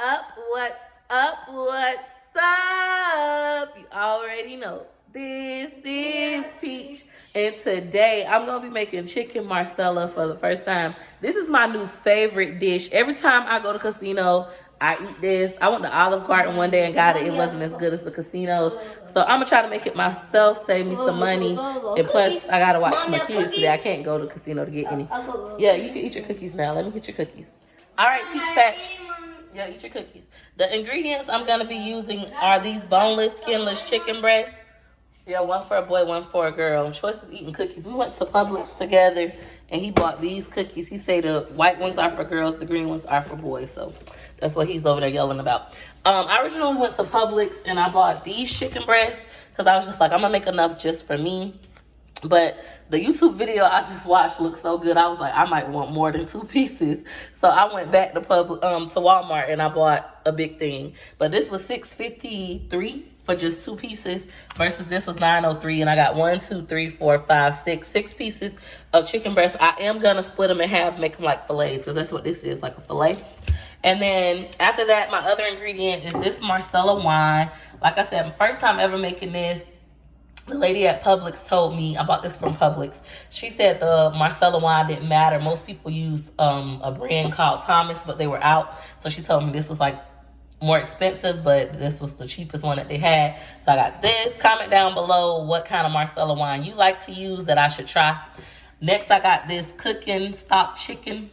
up? What's up? What's up? You already know. This is Peach. And today I'm going to be making chicken Marsala for the first time. This is my new favorite dish. Every time I go to casino, I eat this. I went to Olive Garden one day and got it. It wasn't as good as the casinos. So I'm going to try to make it myself, save me some money. And plus, I got to watch my kids today. I can't go to the casino to get any. Yeah, you can eat your cookies now. Let me get your cookies. All right, Peach Patch. Yeah, eat your cookies. The ingredients I'm going to be using are these boneless, skinless chicken breasts. Yeah, one for a boy, one for a girl. Choice is eating cookies. We went to Publix together, and he bought these cookies. He said the white ones are for girls, the green ones are for boys. So that's what he's over there yelling about. I originally went to Publix, and I bought these chicken breasts because I was just like, I'm going to make enough just for me. But the YouTube video I just watched looked so good. I was like, I might want more than 2 pieces. So I went back to Walmart and I bought a big thing. But this was $6.53 for just 2 pieces versus this was $9.03. And I got 6 pieces of chicken breast. I am gonna split them in half, make them like fillets because that's what this is, like a fillet. And then after that, my other ingredient is this Marsala wine. Like I said, first time ever making this. The lady at Publix told me, I bought this from Publix. She said the Marsala wine didn't matter. Most people use a brand called Thomas, but they were out. So she told me this was like more expensive, but this was the cheapest one that they had. So I got this. Comment down below what kind of Marsala wine you like to use that I should try. Next, I got this cooking stock chicken.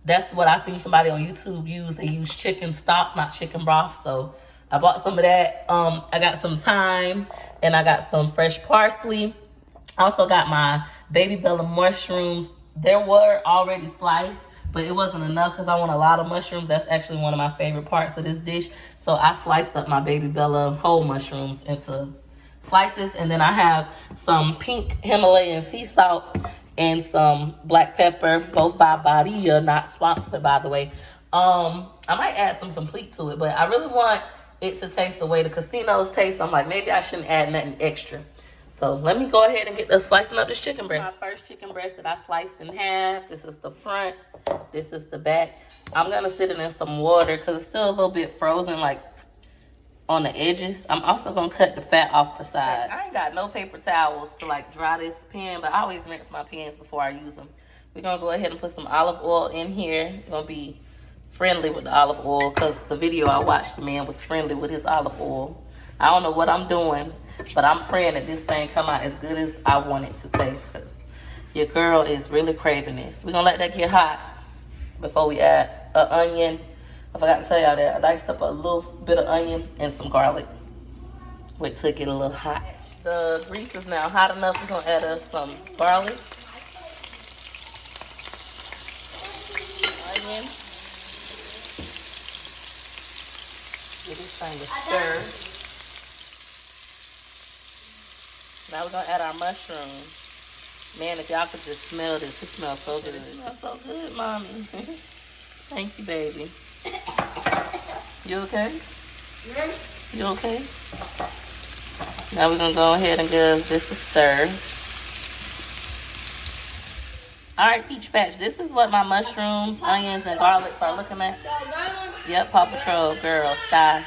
That's what I seen somebody on YouTube use. They use chicken stock, not chicken broth. So I bought some of that. I got some thyme and I got some fresh parsley. I also got my baby bella mushrooms. They were already sliced, but it wasn't enough because I want a lot of mushrooms. That's actually one of my favorite parts of this dish. So I sliced up my baby bella whole mushrooms into slices. And then I have some pink Himalayan sea salt and some black pepper, both by BABYDADDIES, not sponsored by the way. I might add some complete to it, but I really want it to taste the way the casinos taste. I'm like, maybe I shouldn't add nothing extra. So let me go ahead and get the slicing up this chicken breast. My first chicken breast that I sliced in half. This is the front. This is the back. I'm going to sit it in some water because it's still a little bit frozen, like on the edges. I'm also going to cut the fat off the side. I ain't got no paper towels to like dry this pan, but I always rinse my pans before I use them. We're going to go ahead and put some olive oil in here. It's going to be friendly with the olive oil because the video I watched, the man was friendly with his olive oil. I don't know what I'm doing, but I'm praying that this thing come out as good as I want it to taste because your girl is really craving this. We're going to let that get hot before we add an onion. I forgot to tell y'all that I diced up a little bit of onion and some garlic. Wait till it get a little hot. The grease is now hot enough. We're going to add us some garlic, onion. Get this thing to stir. Now we're gonna add our mushrooms. Man, if y'all could just smell this, it smells so good. It smells so good, mommy. Thank you, baby. You okay? You okay? Now we're gonna go ahead and give this a stir. All right, Peach Patch, this is what my mushrooms, onions, and garlics are looking at. Yep, Paw Patrol, girl, Sky,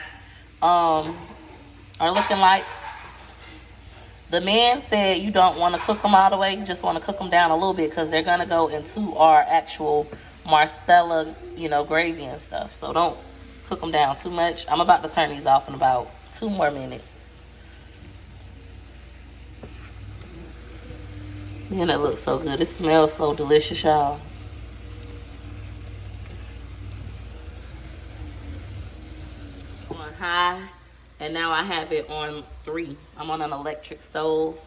are looking like. The man said you don't want to cook them all the way. You just want to cook them down a little bit because they're going to go into our actual Marsala, gravy and stuff. So don't cook them down too much. I'm about to turn these off in about 2 more minutes. Man, it looks so good. It smells so delicious, y'all. On high, and now I have it on 3. I'm on an electric stove.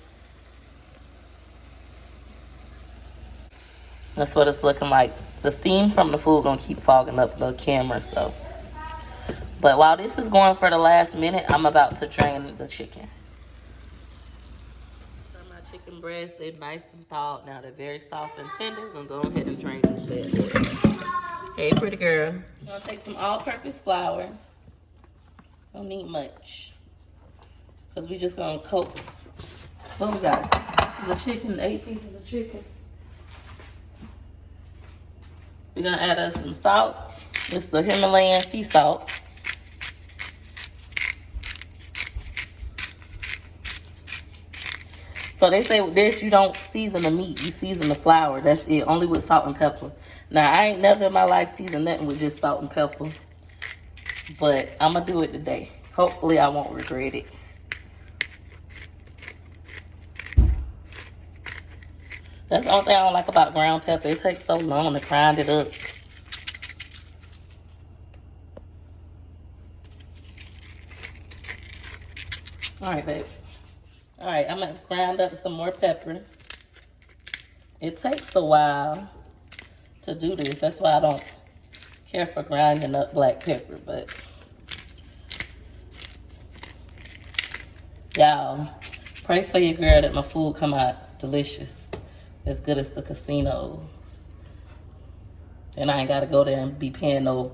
That's what it's looking like. The steam from the food gonna keep fogging up the camera, so. But while this is going for the last minute, I'm about to drain the chicken. Chicken breasts, they're nice and thawed. Now they're very soft and tender. We're gonna go ahead and drain these bad boys. Hey, pretty girl. I'm gonna take some all-purpose flour. Don't need much, cause we just gonna coat. What we got? 6 pieces of chicken, 8 pieces of chicken. We're gonna add us some salt. It's the Himalayan sea salt. So they say with this, you don't season the meat, you season the flour. That's it, only with salt and pepper. Now, I ain't never in my life seasoned nothing with just salt and pepper. But I'm going to do it today. Hopefully, I won't regret it. That's the only thing I don't like about ground pepper. It takes so long to grind it up. All right, babe. All right, I'm going to grind up some more pepper. It takes a while to do this. That's why I don't care for grinding up black pepper. But, y'all, pray for your girl that my food come out delicious. As good as the casinos. And I ain't got to go there and be paying no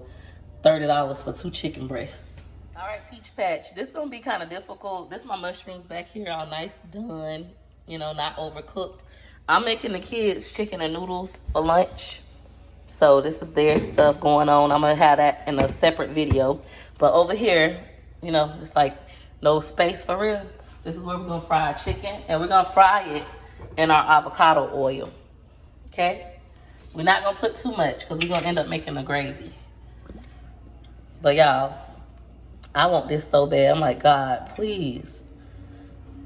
$30 for 2 chicken breasts. All right, Peach Patch. This going to be kind of difficult. This my mushrooms back here all nice, done. You know, not overcooked. I'm making the kids chicken and noodles for lunch. So this is their stuff going on. I'm going to have that in a separate video. But over here, you know, it's like no space for real. This is where we're going to fry our chicken. And we're going to fry it in our avocado oil. Okay? We're not going to put too much because we're going to end up making a gravy. But y'all, I want this so bad. I'm like, God, please.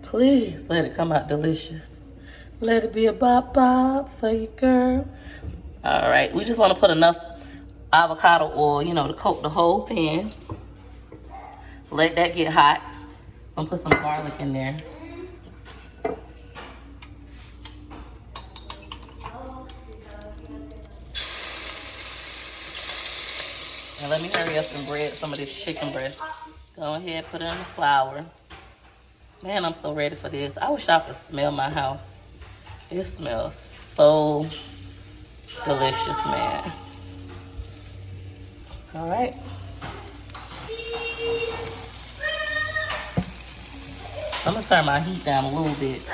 Please let it come out delicious. Let it be a bop for you, girl. All right. We just want to put enough avocado oil, you know, to coat the whole pan. Let that get hot. I'm going to put some garlic in there. And let me hurry up and bread some of this chicken breast. Go ahead, put it in the flour. Man, I'm so ready for this. I wish I could smell my house. It smells so delicious, man. All right. I'm gonna turn my heat down a little bit.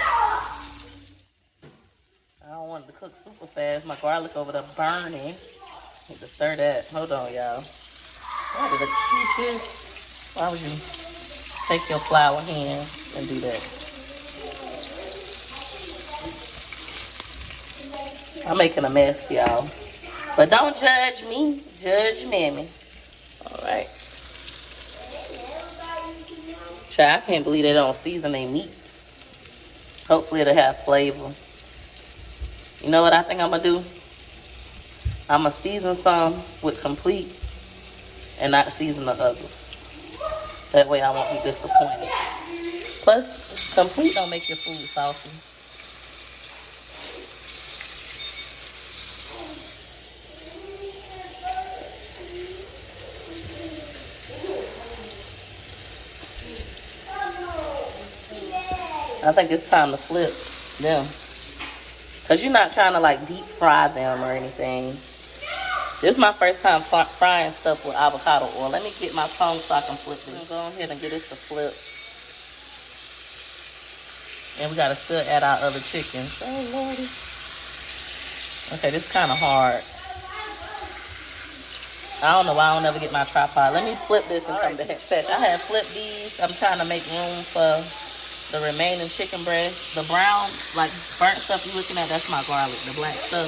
I don't want it to cook super fast. My garlic over there burning. Need to stir that. Hold on, y'all. Why did I keep this? Why would you take your flour hand and do that? I'm making a mess, y'all. But don't judge me. Judge Mammy. All right. Child, I can't believe they don't season their meat. Hopefully it'll have flavor. You know what I think I'm going to do? I'm going to season some with Complete and not season the others. That way I won't be disappointed. Plus, Complete don't make your food salty. I think it's time to flip them. Because you're not trying to like deep fry them or anything. This is my first time frying stuff with avocado oil. Let me get my tongue so I can flip this. Go ahead and get this to flip. And we got to still add our other chickens. Oh, Lordy. Okay, this is kind of hard. I don't know why I don't ever get my tripod. Let me flip this and come back. I have flipped these. I'm trying to make room for the remaining chicken breast. The brown, like burnt stuff you're looking at, that's my garlic. The black stuff,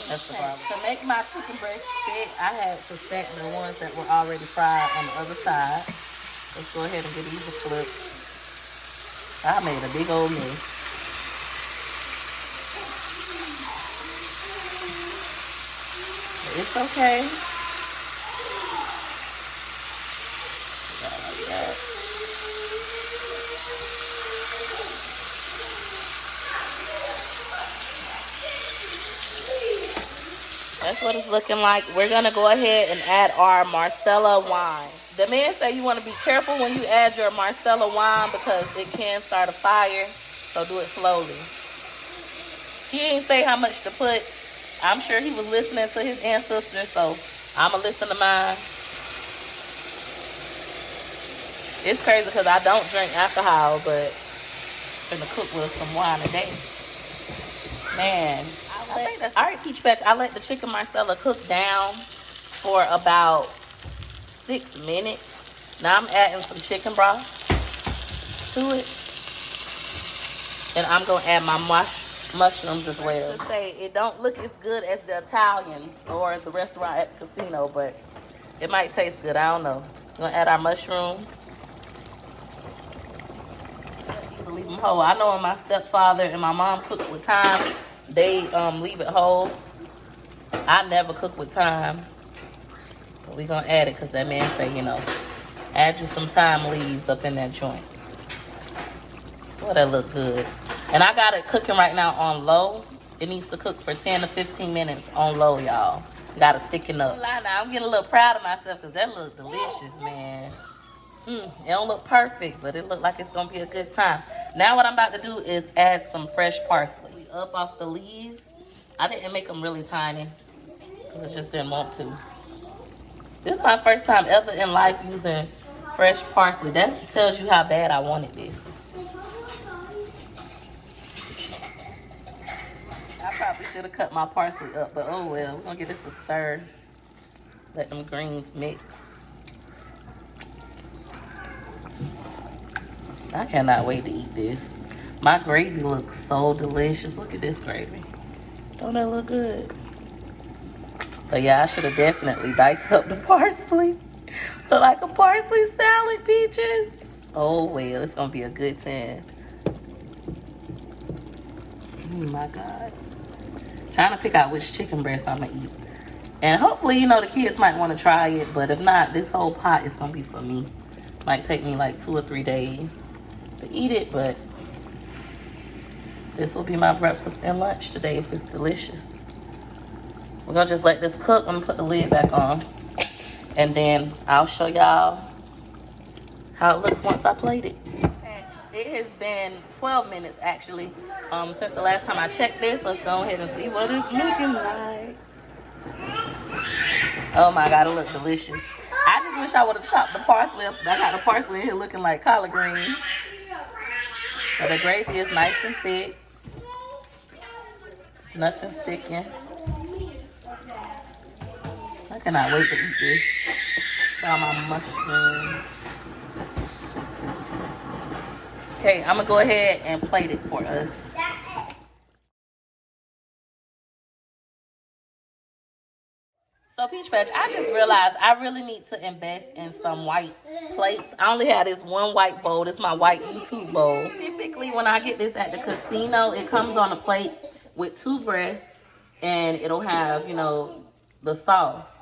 that's the garlic. To make my chicken breast thick, I had to stack the ones that were already fried on the other side. Let's go ahead and get these a flip. I made a big old mess. But it's okay. Like that. That's what it's looking like. We're going to go ahead and add our Marsala wine. The man said you want to be careful when you add your Marsala wine because it can start a fire. So do it slowly. He didn't say how much to put. I'm sure he was listening to his ancestors, so I'm going to listen to mine. It's crazy because I don't drink alcohol, but I'm going to cook with some wine today. Man. All right, Peach Patch, I let the chicken Marsala cook down for about 6 minutes. Now I'm adding some chicken broth to it. And I'm gonna add my mushrooms as well. To say it don't look as good as the Italians or the restaurant at the casino, but it might taste good. I don't know. We're gonna add our mushrooms. Leave them whole. I know when my stepfather and my mom cook with thyme, they leave it whole. I never cook with thyme, but we gonna add it because that man say, you know, add you some thyme leaves up in that joint. Boy, that look good. And I got it cooking right now on low. It needs to cook for 10 to 15 minutes on low, y'all. Gotta thicken up. I'm getting a little proud of myself because that look delicious, man. It don't look perfect, but it look like it's gonna be a good time. Now what I'm about to do is add some fresh parsley. Up off the leaves. I didn't make them really tiny because I just didn't want to. This is my first time ever in life using fresh parsley. That tells you how bad I wanted this. I probably should have cut my parsley up, but oh well. We're gonna give this a stir. Let them greens mix. I cannot wait to eat this. My gravy looks so delicious. Look at this gravy. Don't that look good? But yeah, I should have definitely diced up the parsley. Look like a parsley salad, Peaches. Oh well, it's gonna be a good time. Oh my God. Trying to pick out which chicken breast I'm gonna eat. And hopefully, you know, the kids might want to try it. But if not, this whole pot is gonna be for me. Might take me like 2 or 3 days to eat it, but this will be my breakfast and lunch today if it's delicious. We're gonna just let this cook. I'm gonna put the lid back on, and then I'll show y'all how it looks once I plate it. It has been 12 minutes actually since the last time I checked this. Let's go ahead and see what it's looking like. Oh my God, it looks delicious. I just wish I would have chopped the parsley up. I got the parsley in here looking like collard greens. But the gravy is nice and thick. Nothing sticking. I cannot wait to eat this. All my mushrooms. Okay, I'm gonna go ahead and plate it for us. So Peach Patch, I just realized I really need to invest in some white plates. I only have this one white bowl. This is my white YouTube bowl. Typically when I get this at the casino, it comes on a plate with 2 breasts and it'll have, you know, the sauce.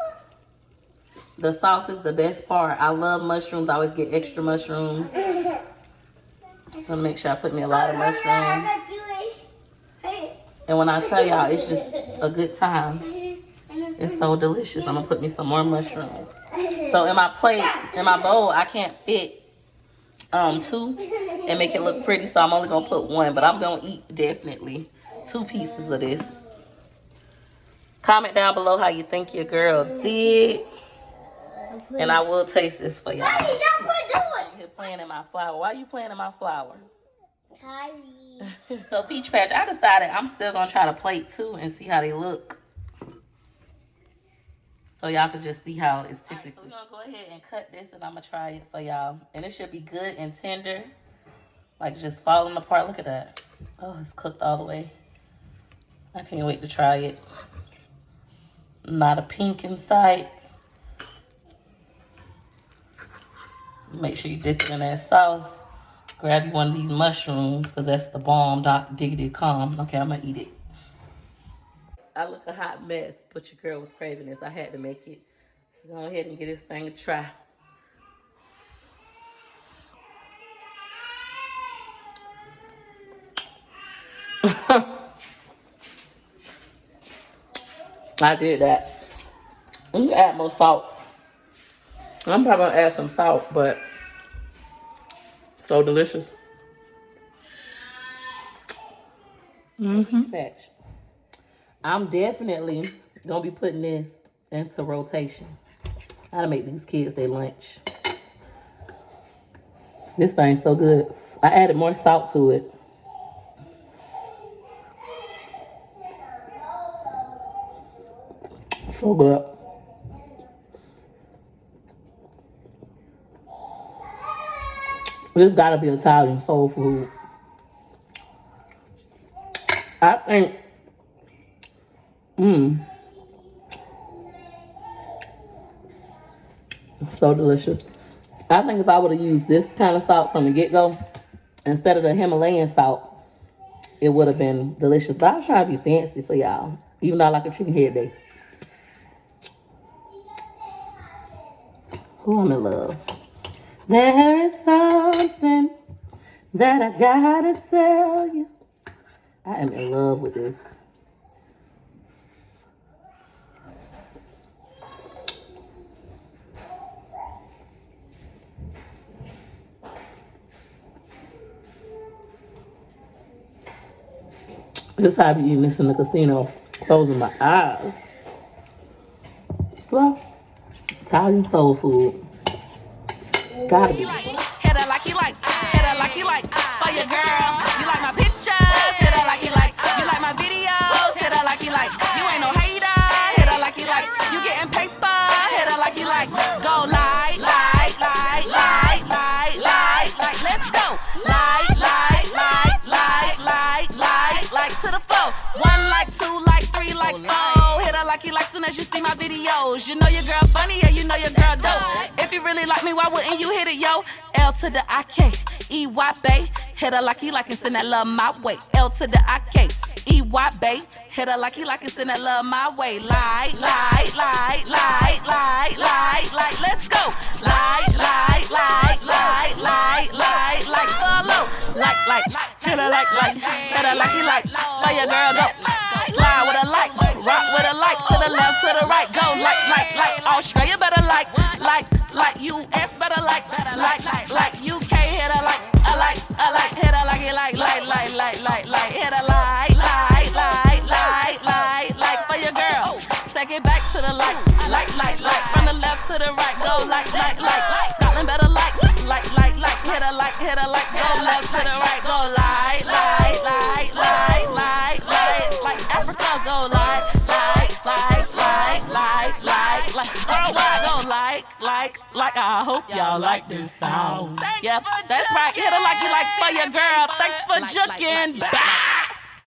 The sauce is the best part. I love mushrooms. I always get extra mushrooms. So make sure I put me a lot of mushrooms. And when I tell y'all, it's just a good time. It's so delicious. I'm gonna put me some more mushrooms. So in my plate, in my bowl, I can't fit 2 and make it look pretty. So I'm only gonna put 1, but I'm gonna eat definitely 2 pieces of this. Comment down below how you think your girl did. And I will taste this for y'all. I'm here playing in my flour. Why are you playing in my flour? So Peach Patch, I decided I'm still gonna try to plate 2 and see how they look. So y'all can just see how it's typically. So we're gonna go ahead and cut this and I'm gonna try it for y'all. And it should be good and tender. Like just falling apart. Look at that. Oh, it's cooked all the way. I can't wait to try it. Not a pink in sight. Make sure you dip it in that sauce. Grab you one of these mushrooms because that's the bomb. Diggity calm. Okay, I'm gonna eat it. I look a hot mess, but your girl was craving this. I had to make it. So go ahead and get this thing a try. I did that. I'm gonna add more salt. I'm probably gonna add some salt, but so delicious. Patch. I'm definitely gonna be putting this into rotation. How to make these kids their lunch. This thing's so good. I added more salt to it. So good. This gotta be Italian soul food. I think, so delicious. I think if I would have used this kind of salt from the get-go, instead of the Himalayan salt, it would have been delicious. But I was trying to be fancy for y'all, even though I like a chicken head day. Oh, I'm in love. There is something that I gotta tell you. I am in love with this. This is how I be eating this in the casino, closing my eyes. So, Italian soul food. Gotta be. Hit her like you like, hit her like you like, for your girl. You like my pictures, hit her like you like. You like my videos, hit her like you like. You ain't no hater, hit her like you like. You getting paper, hit her like you like. Go like, let's go. Like to the flow. 1 like, 2 like, 3 like, 4. Hit her like you like soon as you see my videos. You know your girl funny, yeah, you know your girl dope. If you really like me, why wouldn't you hit it, yo? L to the I-K-E-Y, bae. Hit her like you like and send that love my way. L to the I-K-E-Y, bae. Hit her like you like and send that love my way. Like, let's go. Follow. Hit her like, hit her like you like. For your girl, go. Fly with a like, rock with a like. To the left, to the right, go like. Australia better like. US better like. UK hit her like, hit her like you like. Hit her like for your girl. Take it back to the like. From the left to the right, go like. Scotland better like. Hit her like. Go left to the right, go like. Africa go like. Worldwide go like. I hope y'all like this sound. Yeah, that's right. Hit her like you like for your girl. Thanks for juking. Bye.